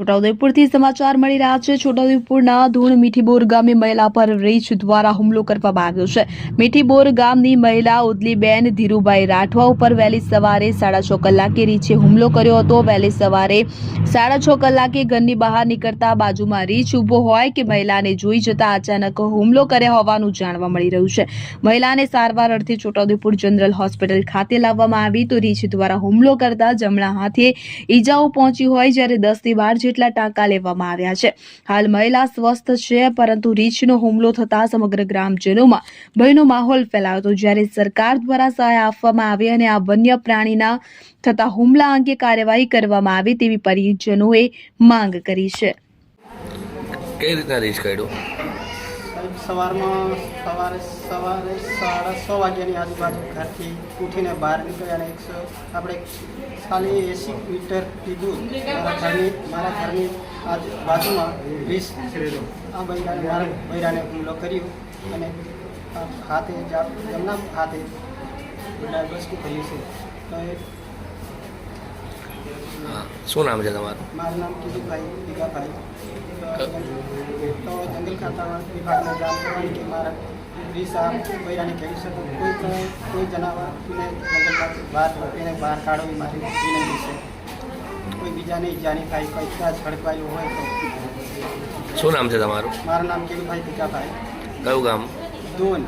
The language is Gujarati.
છોટાઉદેપુરથી સમાચાર મળી રહ્યા છે। છોટાઉદેપુરના ધૂણ મીઠીબોર ગામે મહિલા પર રીંછ દ્વારા હુમલો કરવામાં આવ્યો છે। મીઠીબોર ગામની મહિલા ઉદલીબેન ધીરુભાઈ રાઠવા ઉપર વહેલી સવારે 6:30 કલાકે રીંછે હુમલો કર્યો હતો। વહેલી સવારે 6:30 કલાકે ઘરની બહાર નીકળતા બાજુમાં રીંછ ઊભો હોય કે મહિલાને જોઈ જતા અચાનક હુમલો કર્યા હોવાનું જાણવા મળી રહ્યું છે। મહિલાને સારવાર અર્થે છોટાઉદેપુર જનરલ હોસ્પિટલ ખાતે લાવવામાં આવી તો રીંછ દ્વારા હુમલો કરતા જમણા હાથે ઈજાઓ પહોંચી હોય, જ્યારે 10 થી 12 જેટલા ટાંકા લેવામાં આવ્યા છે। હાલ મહિલા સ્વસ્થ છે, પરંતુ રીંછનો હુમલો થતા સમગ્ર ગ્રામજનોમાં ભયનો માહોલ ફેલાયો હતો। જ્યારે સરકાર દ્વારા સહાય આપવામાં આવે અને આ વન્ય પ્રાણીના થતા હુમલા અંગે કાર્યવાહી કરવામાં આવે તેવી પરિજનોએ માંગ કરી છે। કઈ રીતના રીંછ કાઢ્યો? સવારે 6:30 વાગ્યાની આજુબાજુ ઘરથી ઉઠીને બહાર નીકળ્યા અને આપણે ખાલી 80 મીટરથી દૂર મારા ઘરની બાજુમાં રીંછ આ મારા બૈરાને હુમલો કર્યો અને જમણા હાથે બસકું કર્યું છે। શું નામ છે તમારું? મારું નામ કિરીટભાઈ ભીગાભાઈ। તો જંગલ ખાતા વિભાગને જાણ કરવાની કે મારા રીંછ આ બૈરાને કહી શકો કોઈ જનાવરને જંગલ બહાર રોકીને બહાર કાઢો એ મારી વિનંતી છે। કોઈ બીજાને ઈજાની થાય, કોઈ ત્યાં ઝડપાયું હોય તો। શું નામ છે તમારું? મારું નામ કિરીટભાઈ ભીગાભાઈ। કયું ગામ? ધૂન।